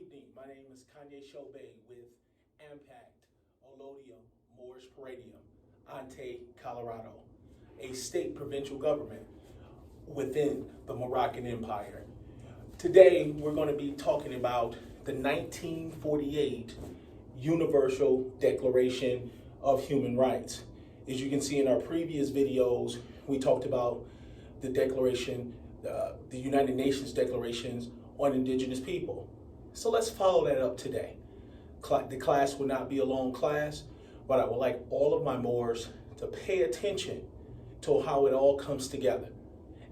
evening. My name is Kanye Shobe with Impact, Olodium, Moorish Paradium, Ante, Colorado, a state provincial government within the Moroccan Empire. Today, we're going to be talking about the 1948 Universal Declaration of Human Rights. As you can see in our previous videos, we talked about the Declaration, the United Nations Declarations on Indigenous people. So let's follow that up today. The class will not be a long class, but I would like all of my Moors to pay attention to how it all comes together.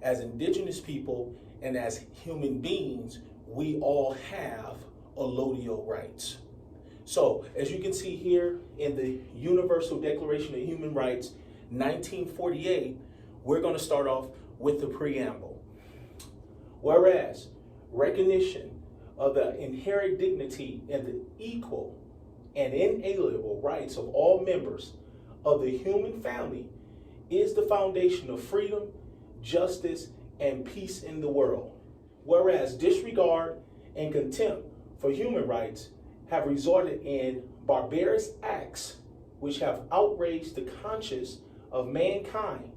As Indigenous people and as human beings, we all have allodial rights. So, as you can see here in the Universal Declaration of Human Rights, 1948, we're going to start off with the Preamble. Whereas recognition of the inherent dignity and the equal and inalienable rights of all members of the human family is the foundation of freedom, justice, and peace in the world. Whereas disregard and contempt for human rights have resulted in barbarous acts which have outraged the conscience of mankind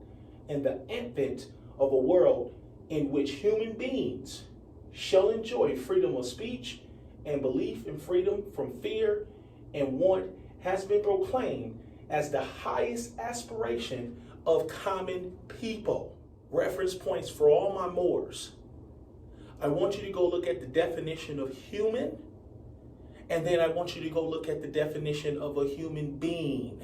and the advent of a world in which human beings shall enjoy freedom of speech and belief in freedom from fear and want has been proclaimed as the highest aspiration of common people. Reference points for all my Moors. I want you to go look at the definition of human, and then I want you to go look at the definition of a human being.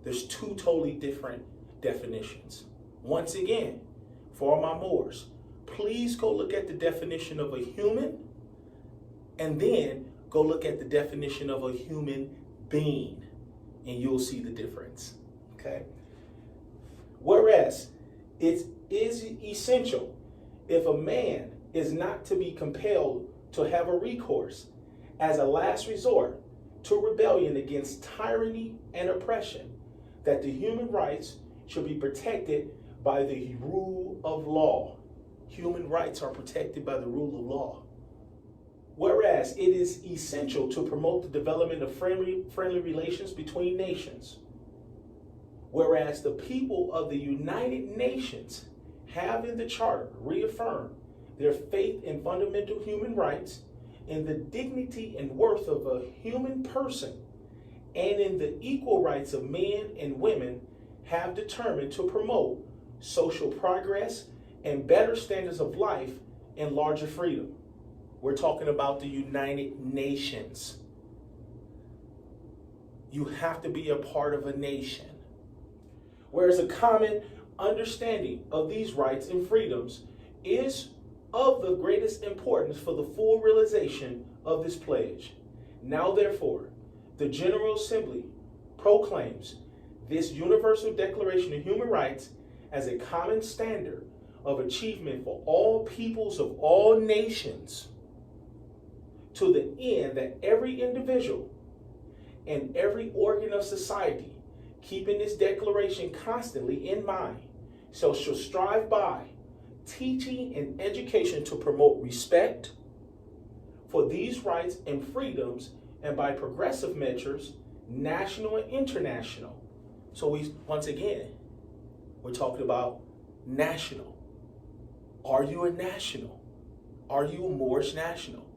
There's two totally different definitions. Once again, for all my Moors, please go look at the definition of a human, and then go look at the definition of a human being, and you'll see the difference, okay? Whereas it is essential, if a man is not to be compelled to have a recourse as a last resort to rebellion against tyranny and oppression, that the human rights should be protected by the rule of law. Human rights are protected by the rule of law. Whereas it is essential to promote the development of friendly relations between nations. Whereas the people of the United Nations have in the Charter reaffirmed their faith in fundamental human rights, in the dignity and worth of a human person, and in the equal rights of men and women, have determined to promote social progress and better standards of life and larger freedom. We're talking about the United Nations. You have to be a part of a nation. Whereas a common understanding of these rights and freedoms is of the greatest importance for the full realization of this pledge. Now, therefore, the General Assembly proclaims this Universal Declaration of Human Rights as a common standard of achievement for all peoples of all nations, to the end that every individual and every organ of society, keeping this declaration constantly in mind, shall strive by teaching and education to promote respect for these rights and freedoms, and by progressive measures, national and international. So once again, we're talking about national. Are you a national? Are you a Moorish national?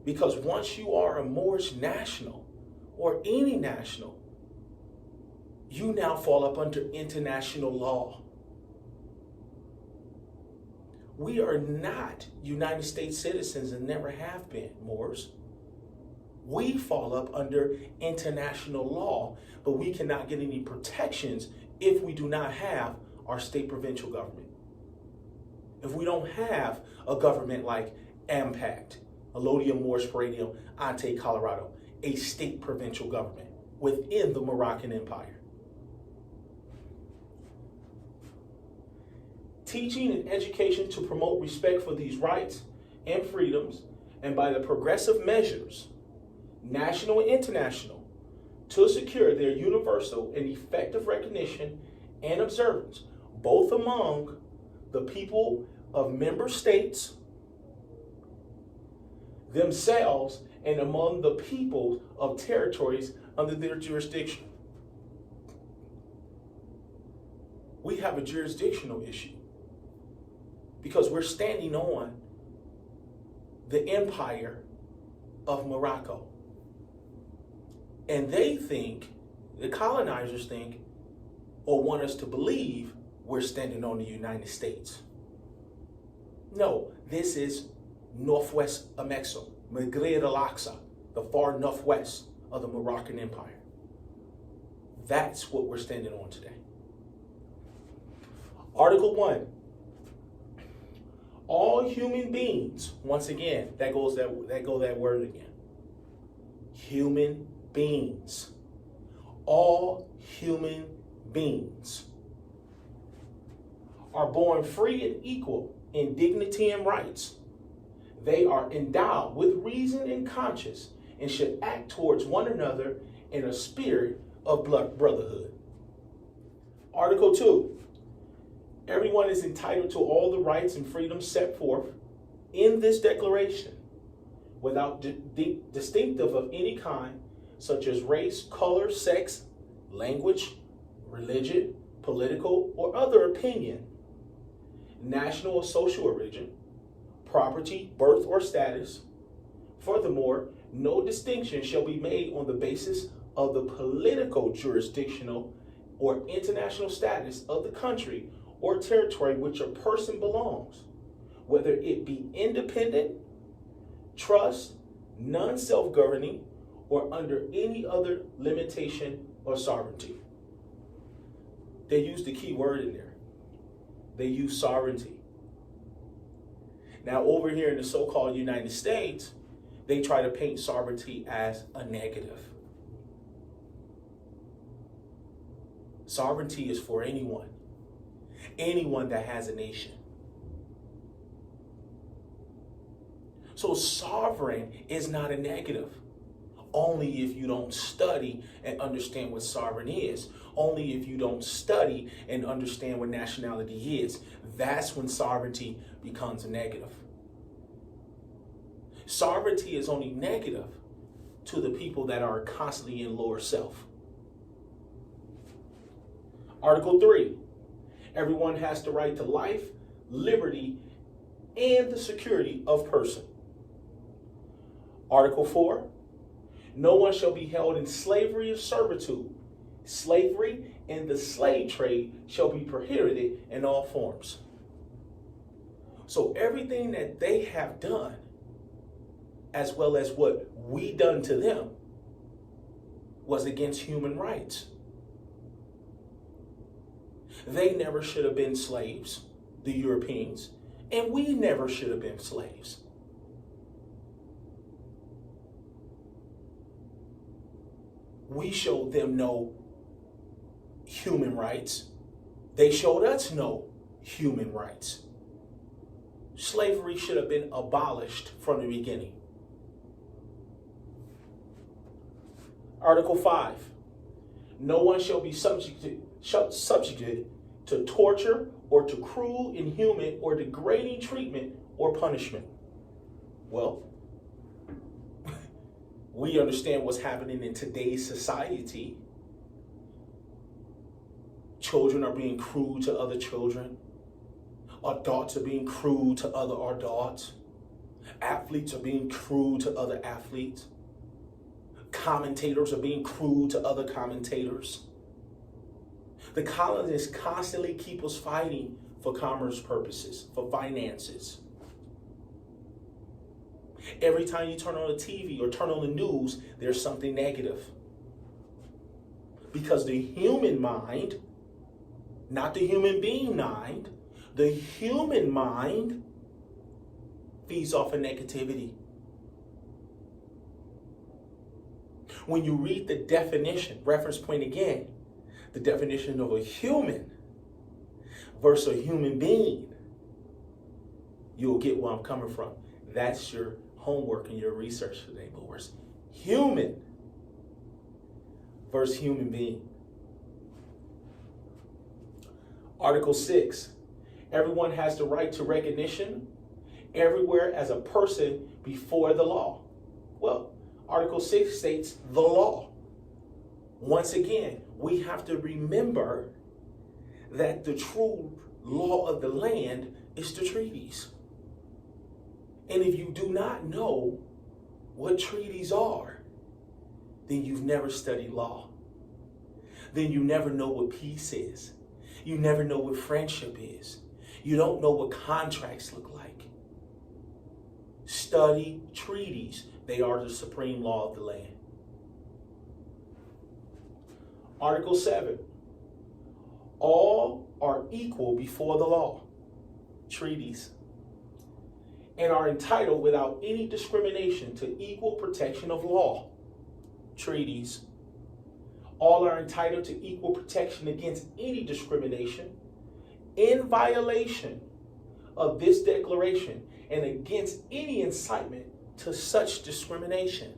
Because once you are a Moorish national, or any national, you now fall up under international law. We are not United States citizens and never have been, Moors. We fall up under international law, but we cannot get any protections if we do not have our state provincial government. If we don't have a government like Impact, Olodium, Moorish Paradium, Ante, Colorado, a state provincial government within the Moroccan Empire. Teaching and education to promote respect for these rights and freedoms, and by the progressive measures, national and international, to secure their universal and effective recognition and observance, both among the people of member states, themselves and among the people of territories under their jurisdiction. We have a jurisdictional issue because we're standing on the empire of Morocco. And they think, the colonizers think, or want us to believe, we're standing on the United States. No, this is northwest of Mexico, Maghreb al-Aqsa, the far northwest of the Moroccan Empire. That's what we're standing on today. Article 1. All human beings, once again, that goes that word again. Human beings. All human beings are born free and equal in dignity and rights. They are endowed with reason and conscience and should act towards one another in a spirit of brotherhood. Article 2. Everyone is entitled to all the rights and freedoms set forth in this declaration without distinctive of any kind, such as race, color, sex, language, religion, political, or other opinion, national or social origin, property, birth, or status. Furthermore, no distinction shall be made on the basis of the political, jurisdictional, or international status of the country or territory which a person belongs, whether it be independent, trust, non-self-governing, or under any other limitation or sovereignty. They use the key word in there. They use sovereignty. Now, over here in the so-called United States, they try to paint sovereignty as a negative. Sovereignty is for anyone that has a nation. So sovereign is not a negative. Only if you don't study and understand what sovereign is. Only if you don't study and understand what nationality is. That's when sovereignty becomes a negative. Sovereignty is only negative to the people that are constantly in lower self. Article 3. Everyone has the right to life, liberty, and the security of person. Article 4. No one shall be held in slavery or servitude. Slavery and the slave trade shall be prohibited in all forms. So everything that they have done, as well as what we done to them, was against human rights. They never should have been slaves, the Europeans, and we never should have been slaves. We showed them no human rights. They showed us no human rights. Slavery should have been abolished from the beginning. Article 5. No one shall be subjected to torture or to cruel, inhuman, or degrading treatment or punishment. Well, we understand what's happening in today's society. Children are being cruel to other children. Adults are being cruel to other adults. Athletes are being cruel to other athletes. Commentators are being cruel to other commentators. The colonists constantly keep us fighting for commerce purposes, for finances. Every time you turn on the TV or turn on the news, there's something negative. Because the human mind, not the human being mind, the human mind feeds off of negativity. When you read the definition, reference point again, the definition of a human versus a human being, you'll get where I'm coming from. That's your homework and your research today, Movers. Human versus human being. Article 6. Everyone has the right to recognition everywhere as a person before the law. Well, Article 6 states the law. Once again, we have to remember that the true law of the land is the treaties. And if you do not know what treaties are, then you've never studied law. Then you never know what peace is. You never know what friendship is. You don't know what contracts look like. Study treaties. They are the supreme law of the land. Article 7. All are equal before the law. Treaties. And are entitled without any discrimination to equal protection of law. Treaties. All are entitled to equal protection against any discrimination in violation of this declaration and against any incitement to such discrimination.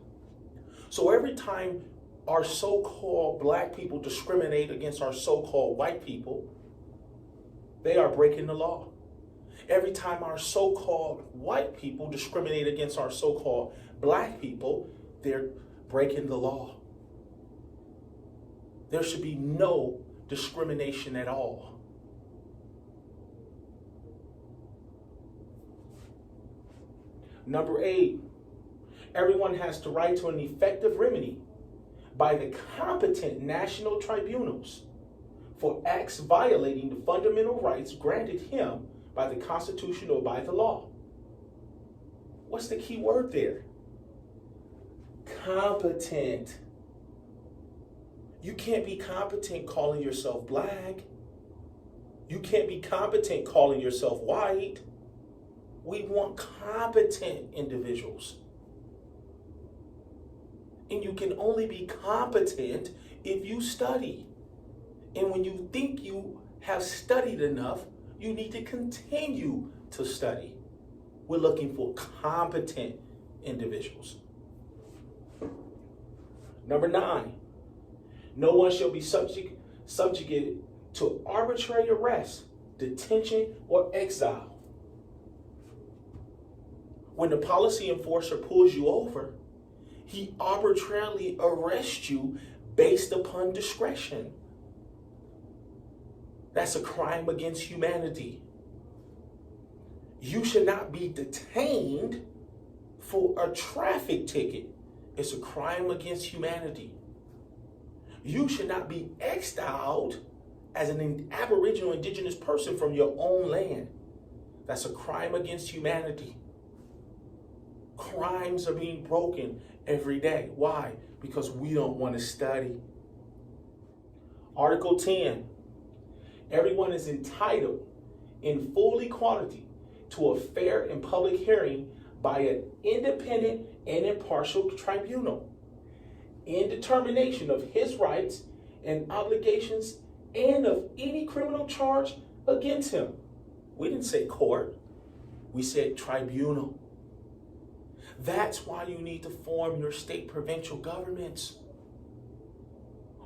So every time our so-called black people discriminate against our so-called white people, they are breaking the law. Every time our so-called white people discriminate against our so-called black people, they're breaking the law. There should be no discrimination at all. Number 8, everyone has the right to an effective remedy by the competent national tribunals for acts violating the fundamental rights granted him by the Constitution or by the law. What's the key word there? Competent. You can't be competent calling yourself black. You can't be competent calling yourself white. We want competent individuals. And you can only be competent if you study. And when you think you have studied enough, you need to continue to study. We're looking for competent individuals. Number 9, no one shall be subjugated to arbitrary arrest, detention, or exile. When the policy enforcer pulls you over, he arbitrarily arrests you based upon discretion. That's a crime against humanity. You should not be detained for a traffic ticket. It's a crime against humanity. You should not be exiled as an Aboriginal indigenous person from your own land. That's a crime against humanity. Crimes are being broken every day. Why? Because we don't want to study. Article 10. Everyone is entitled in full equality to a fair and public hearing by an independent and impartial tribunal in determination of his rights and obligations and of any criminal charge against him. We didn't say court. We said tribunal. That's why you need to form your state provincial governments.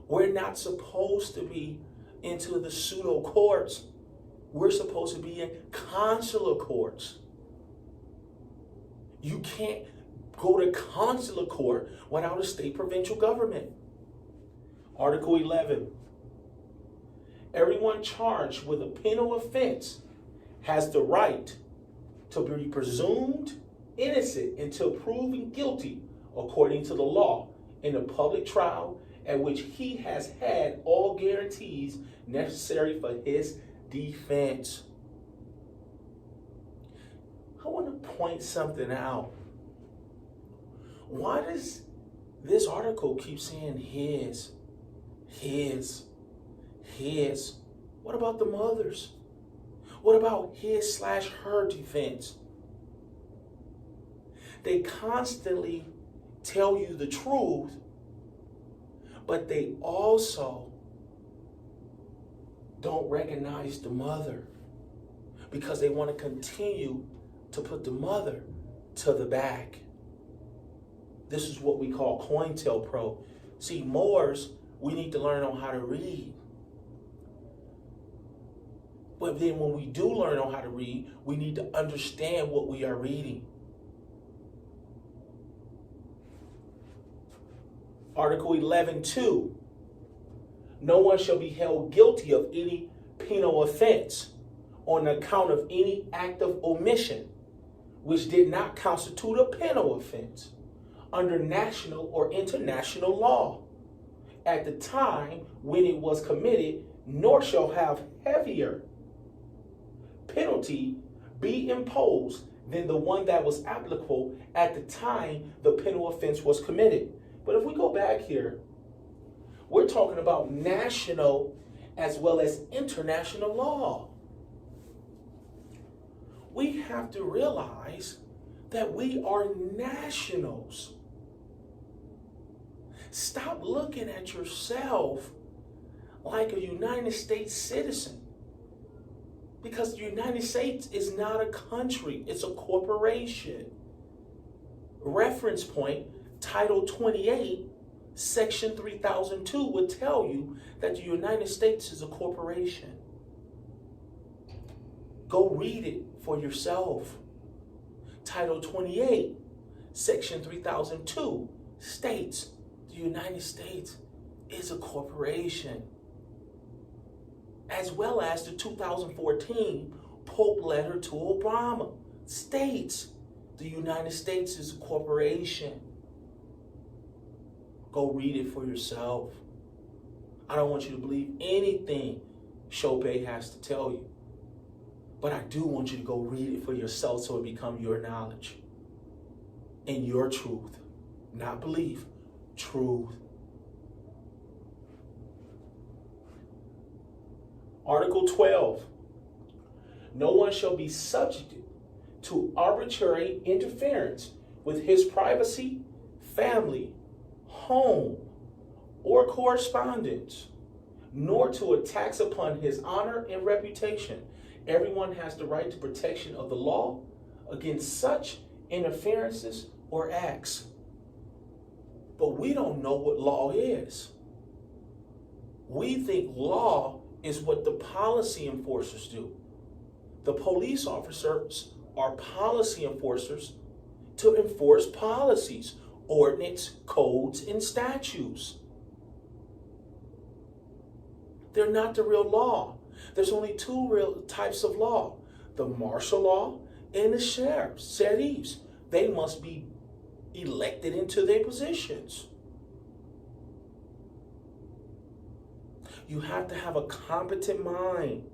We're not supposed to be into the pseudo courts. We're supposed to be in consular courts. You can't go to consular court without a state provincial government. Article 11. Everyone charged with a penal offense has the right to be presumed innocent until proven guilty according to the law in a public trial at which he has had all guarantees necessary for his defense. I want to point something out. Why does this article keep saying his? What about the mothers? What about his/her defense? They constantly tell you the truth, but they also don't recognize the mother because they want to continue to put the mother to the back. This is what we call COINTELPRO. See, Moors, we need to learn on how to read. But then when we do learn on how to read, we need to understand what we are reading. Article 11:2. No one shall be held guilty of any penal offense on account of any act of omission which did not constitute a penal offense under national or international law at the time when it was committed, nor shall have heavier penalty be imposed than the one that was applicable at the time the penal offense was committed. But if we go back here, we're talking about national as well as international law. We have to realize that we are nationals. Stop looking at yourself like a United States citizen, because the United States is not a country, it's a corporation. Reference point, Title 28, Section 3002 would tell you that the United States is a corporation. Go read it for yourself. Title 28, Section 3002 states the United States is a corporation, as well as the 2014 Pope letter to Obama states the United States is a corporation. Go read it for yourself. I don't want you to believe anything Chopin has to tell you, but I do want you to go read it for yourself so it becomes your knowledge and your truth, not belief, truth. Article 12, no one shall be subjected to arbitrary interference with his privacy, family, home, or correspondence, nor to attacks upon his honor and reputation. Everyone has the right to protection of the law against such interferences or acts. But we don't know what law is. We think law is what the policy enforcers do. The police officers are policy enforcers to enforce policies, ordinance, codes, and statutes. They're not the real law. There's only two real types of law: the martial law and the sheriffs. They must be elected into their positions. You have to have a competent mind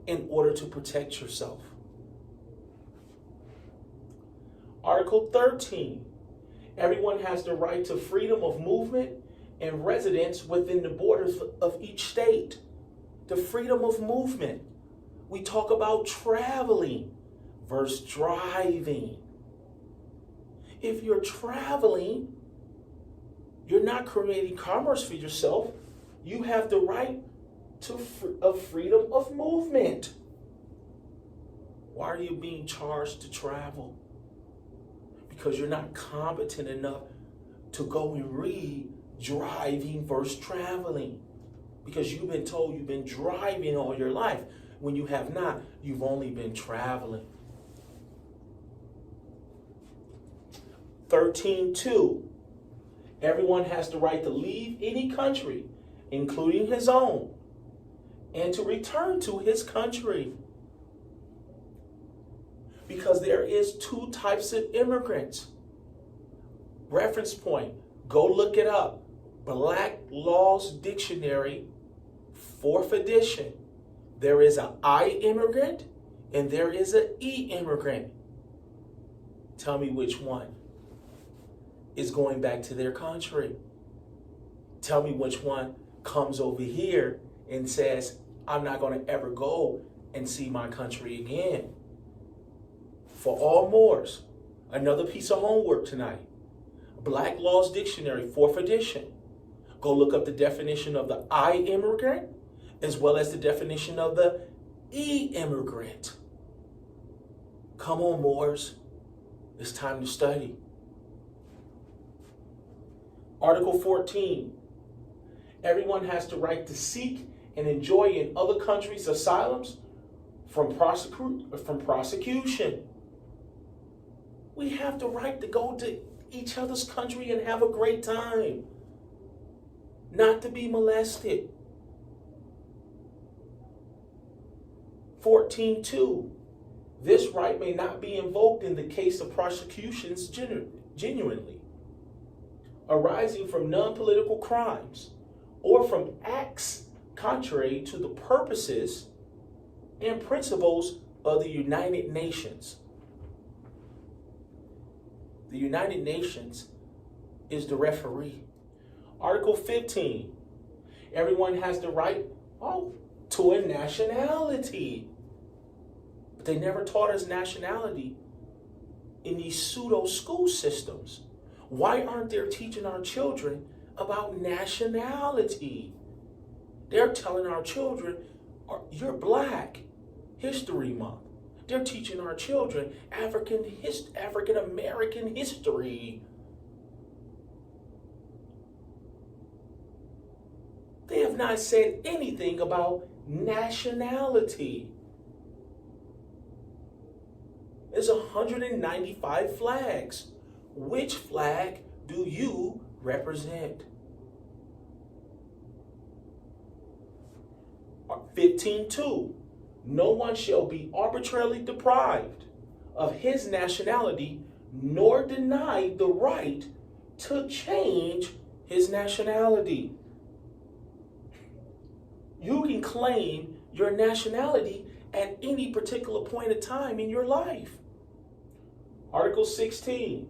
in order to protect yourself. Article 13, everyone has the right to freedom of movement and residence within the borders of each state. The freedom of movement. We talk about traveling versus driving. If you're traveling, you're not creating commerce for yourself. You have the right to freedom of movement. Why are you being charged to travel? Because you're not competent enough to go and read driving versus traveling. Because you've been told you've been driving all your life, when you have not. You've only been traveling. 13.2. Everyone has the right to leave any country, including his own, and to return to his country. Because there is two types of immigrants. Reference point, go look it up. Black Laws Dictionary, 4th edition. There is an I immigrant and there is an E immigrant. Tell me which one is going back to their country. Tell me which one comes over here and says, I'm not going to ever go and see my country again. For all Moors, another piece of homework tonight. Black Laws Dictionary, 4th edition. Go look up the definition of the I immigrant as well as the definition of the E immigrant. Come on, Moors. It's time to study. Article 14. Everyone has the right to seek and enjoy in other countries' asylums from prosecution. We have the right to go to each other's country and have a great time, not to be molested. 14.2. This right may not be invoked in the case of prosecutions genuinely arising from non-political crimes or from acts contrary to the purposes and principles of the United Nations. The United Nations is the referee. Article 15. Everyone has the right to a nationality. But they never taught us nationality in these pseudo school systems. Why aren't they teaching our children about nationality? They're telling our children, you're black, History Month. They're teaching our children African American history. They have not said anything about nationality. There's 195 flags. Which flag do you represent? 15.2. No one shall be arbitrarily deprived of his nationality, nor denied the right to change his nationality. You can claim your nationality at any particular point of time in your life. Article 16.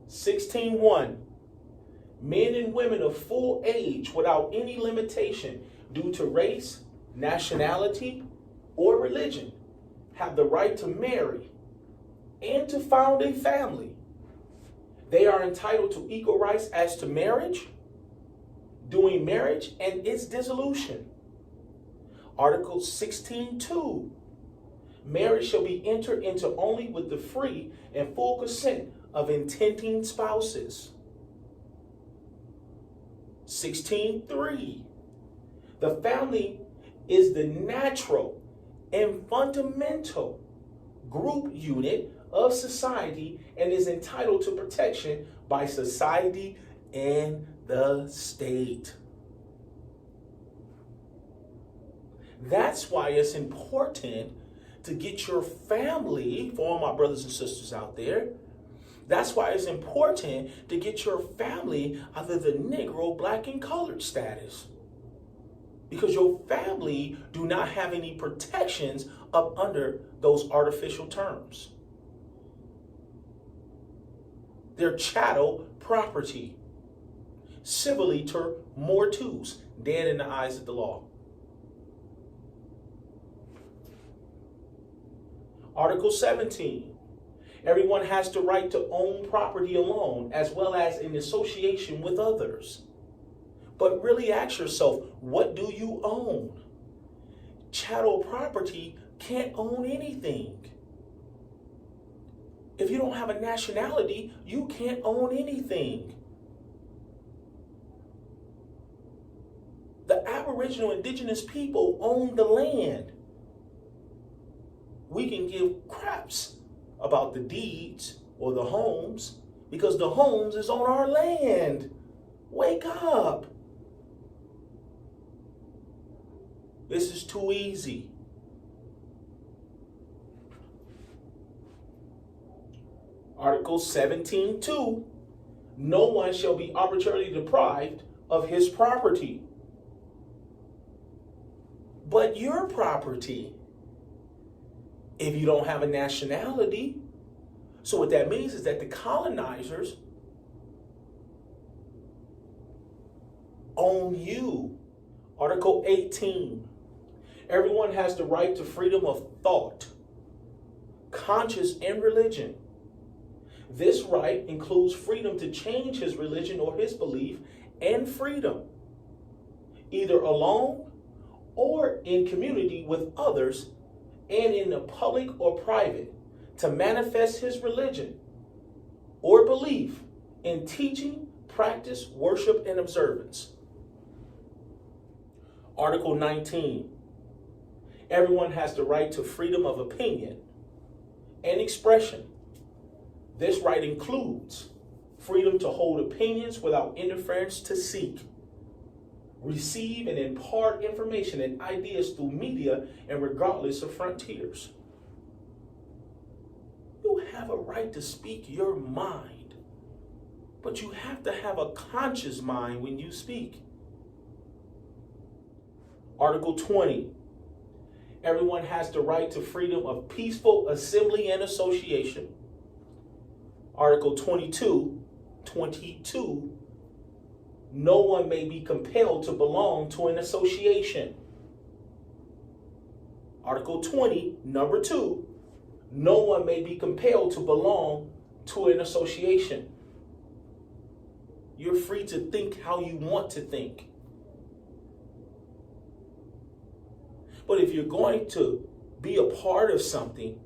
16.1. Men and women of full age without any limitation due to race, nationality, or religion have the right to marry and to found a family. They are entitled to equal rights as to marriage, doing marriage and its dissolution. Article 16.2. Marriage shall be entered into only with the free and full consent of intending spouses. 16.3. The family is the natural and fundamental group unit of society and is entitled to protection by society and the state. That's why it's important to get your family, for all my brothers and sisters out there, that's why it's important to get your family out of the Negro, black, and colored status. Because your family do not have any protections up under those artificial terms. They're chattel property. Civilly ter mortuus, dead in the eyes of the law. Article 17. Everyone has the right to own property alone, as well as in association with others. But really ask yourself, what do you own? Chattel property can't own anything. If you don't have a nationality, you can't own anything. The Aboriginal indigenous people own the land. We can give craps about the deeds or the homes because the homes is on our land. Wake up. This is too easy. Article 17.2. No one shall be arbitrarily deprived of his property. But your property, if you don't have a nationality. So what that means is that the colonizers own you. Article 18. Everyone has the right to freedom of thought, conscience, and religion. This right includes freedom to change his religion or his belief, and freedom, either alone or in community with others, and in the public or private, to manifest his religion or belief in teaching, practice, worship, and observance. Article 19. Everyone has the right to freedom of opinion and expression. This right includes freedom to hold opinions without interference, to seek, receive, and impart information and ideas through media and regardless of frontiers. You have a right to speak your mind, but you have to have a conscious mind when you speak. Article 20. Everyone has the right to freedom of peaceful assembly and association. Article 22. No one may be compelled to belong to an association. Article 20, number 2. No one may be compelled to belong to an association. You're free to think how you want to think. But if you're going to be a part of something,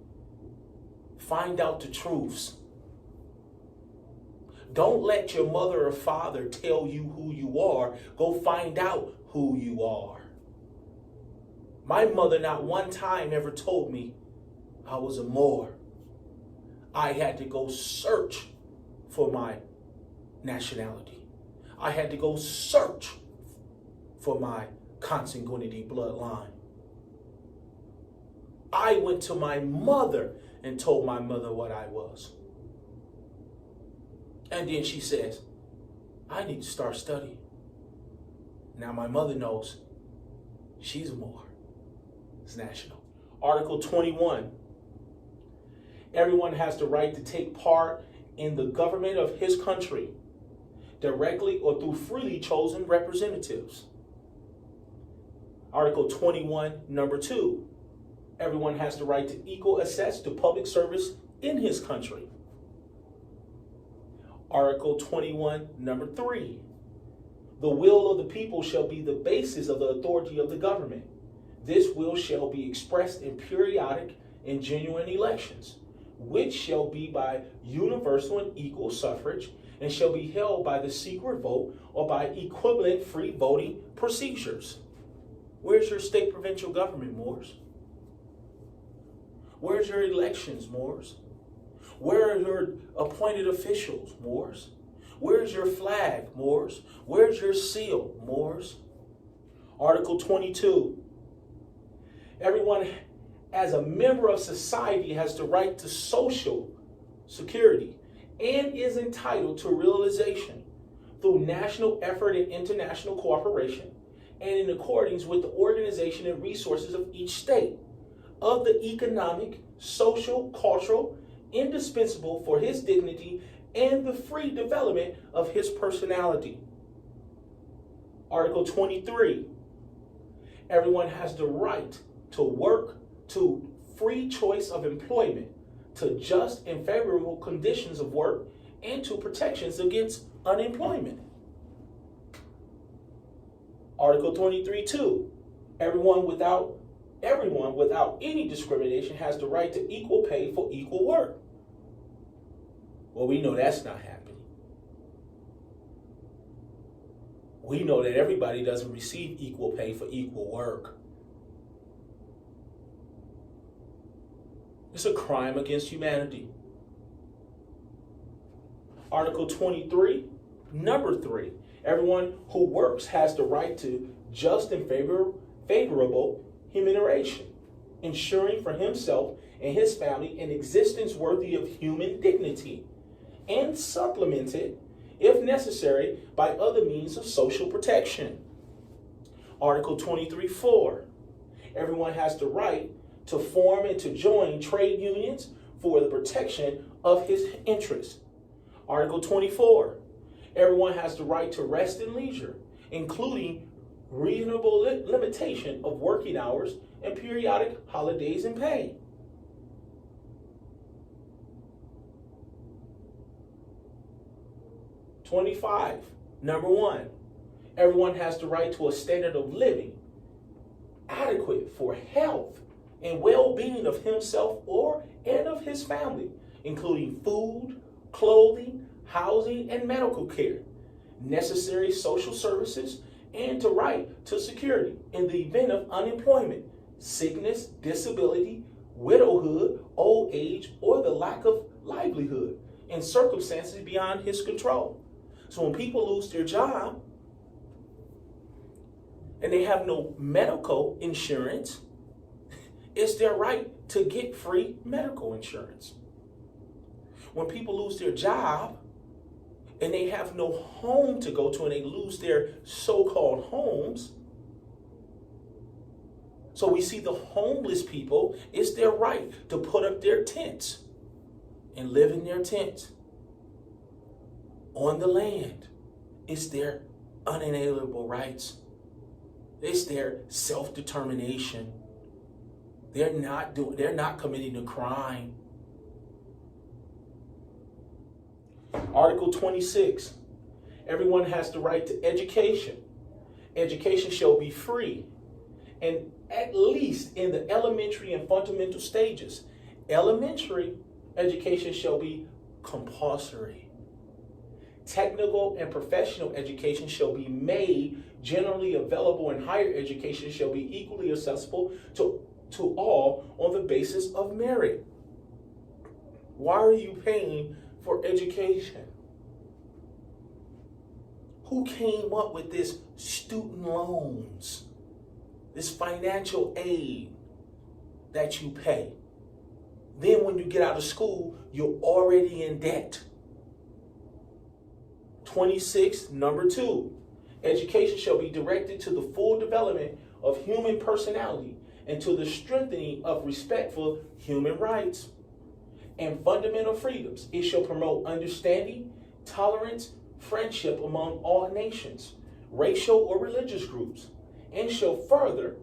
find out the truths. Don't let your mother or father tell you who you are. Go find out who you are. My mother not one time ever told me I was a Moor. I had to go search for my nationality. I had to go search for my consanguinity bloodline. I went to my mother and told my mother what I was. And then she says, I need to start studying. Now my mother knows she's a Moor. It's national. Article 21. Everyone has the right to take part in the government of his country, directly or through freely chosen representatives. Article 21, number 2. Everyone has the right to equal access to public service in his country. Article 21, number 3. The will of the people shall be the basis of the authority of the government. This will shall be expressed in periodic and genuine elections, which shall be by universal and equal suffrage, and shall be held by the secret vote or by equivalent free voting procedures. Where's your state provincial government, Moors? Where's your elections, Moors? Where are your appointed officials, Moors? Where's your flag, Moors? Where's your seal, Moors? Article 22. Everyone as a member of society has the right to social security and is entitled to realization through national effort and international cooperation and in accordance with the organization and resources of each state of the economic, social, cultural, indispensable for his dignity and the free development of his personality. Article 23. Everyone has the right to work, to free choice of employment, to just and favorable conditions of work, and to protections against unemployment. Article 23.2. Everyone without any discrimination has the right to equal pay for equal work. Well, we know that's not happening. We know that everybody doesn't receive equal pay for equal work. It's a crime against humanity. Article 23, number 3. Everyone who works has the right to just and favorable remuneration, ensuring for himself and his family an existence worthy of human dignity, and supplemented, if necessary, by other means of social protection. Article 23.4. Everyone has the right to form and to join trade unions for the protection of his interests. Article 24. Everyone has the right to rest and leisure, including reasonable limitation of working hours and periodic holidays and pay. Number 1, everyone has the right to a standard of living adequate for health and well-being of himself and of his family, including food, clothing, housing, and medical care, necessary social services, and to right to security in the event of unemployment, sickness, disability, widowhood, old age, or the lack of livelihood in circumstances beyond his control. So when people lose their job and they have no medical insurance, it's their right to get free medical insurance. When people lose their job and they have no home to go to and they lose their so-called homes, so we see the homeless people, it's their right to put up their tents and live in their tents on the land. It's their unalienable rights. It's their self-determination. They're not committing a crime. Article 26. Everyone has the right to education. Education shall be free, and at least in the elementary and fundamental stages. Elementary education shall be compulsory. Technical and professional education shall be made generally available, and higher education shall be equally accessible to all on the basis of merit. Why are you paying for education? Who came up with this student loans, this financial aid that you pay? Then when you get out of school, you're already in debt. 26, number 2. Education shall be directed to the full development of human personality and to the strengthening of respect for human rights and fundamental freedoms. It shall promote understanding, tolerance, friendship among all nations, racial or religious groups, and shall further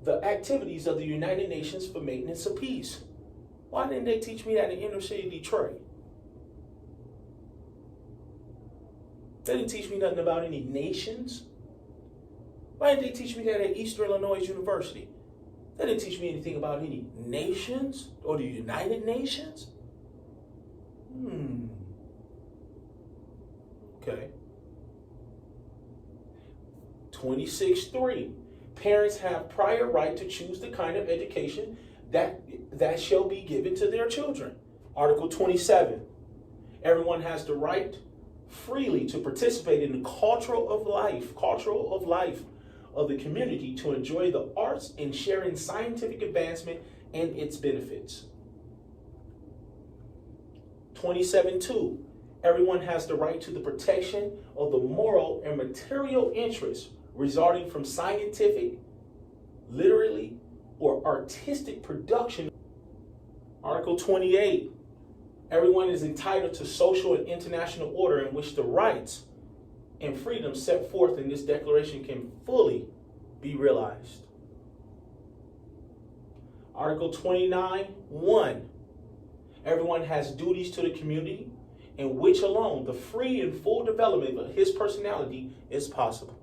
the activities of the United Nations for maintenance of peace. Why didn't they teach me that in inner city Detroit? They didn't teach me nothing about any nations. Why didn't they teach me that at Eastern Illinois University? They didn't teach me anything about any nations or the United Nations. Okay. 26.3. Parents have prior right to choose the kind of education that shall be given to their children. Article 27. Everyone has the right freely to participate in the cultural of life of the community, to enjoy the arts and share in scientific advancement and its benefits. 27.2. Everyone has the right to the protection of the moral and material interests resulting from scientific, literary, or artistic production. Article 28. Everyone is entitled to social and international order in which the rights and freedoms set forth in this declaration can fully be realized. Article 29.1. Everyone has duties to the community in which alone the free and full development of his personality is possible.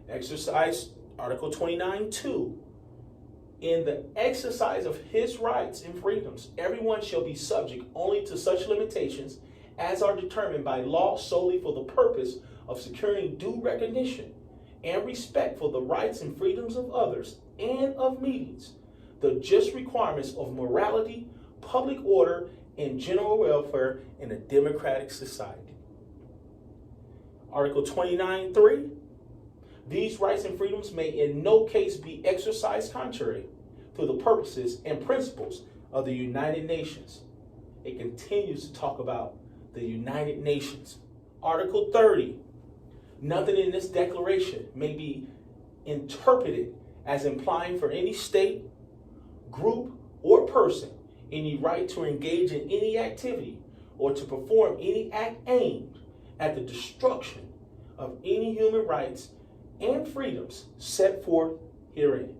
Exercise Article 29.2. In the exercise of his rights and freedoms, everyone shall be subject only to such limitations as are determined by law solely for the purpose of securing due recognition and respect for the rights and freedoms of others and of meetings, the just requirements of morality, public order, and general welfare in a democratic society. Article 29.3. These rights and freedoms may in no case be exercised contrary to the purposes and principles of the United Nations. It continues to talk about the United Nations. Article 30. Nothing in this declaration may be interpreted as implying for any state, group, or person any right to engage in any activity or to perform any act aimed at the destruction of any human rights and freedoms set forth herein.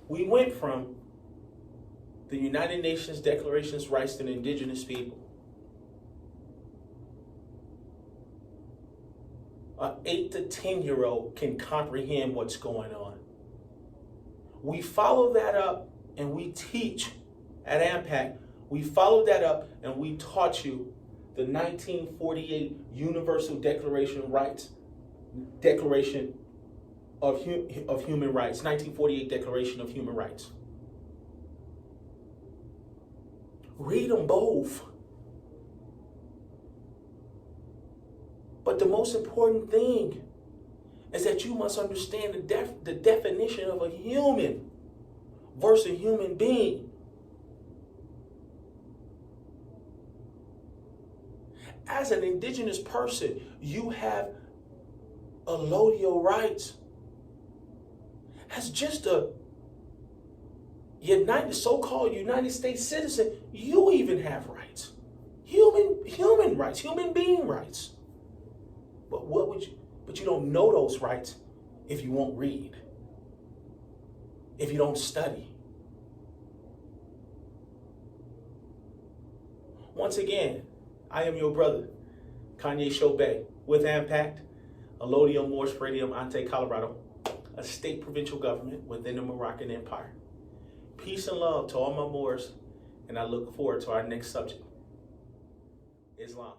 We went from the United Nations Declaration's rights to the indigenous people. An 8 to 10-year-old can comprehend what's going on. We follow that up and we teach at AMPAC, We followed that up and we taught you the 1948 Universal Declaration of Human Rights, 1948 Declaration of Human Rights. Read them both. But the most important thing is that you must understand the definition of a human versus a human being. As an indigenous person, you have allodial rights. As just a so-called United States citizen, you even have rights. Human rights, human being rights. But you don't know those rights if you won't read, if you don't study. Once again, I am your brother, Kanye Shobey, with Impact, Allodium Mors Paradium Ante, Colorado, a state provincial government within the Moroccan Empire. Peace and love to all my Moors, and I look forward to our next subject, Islam.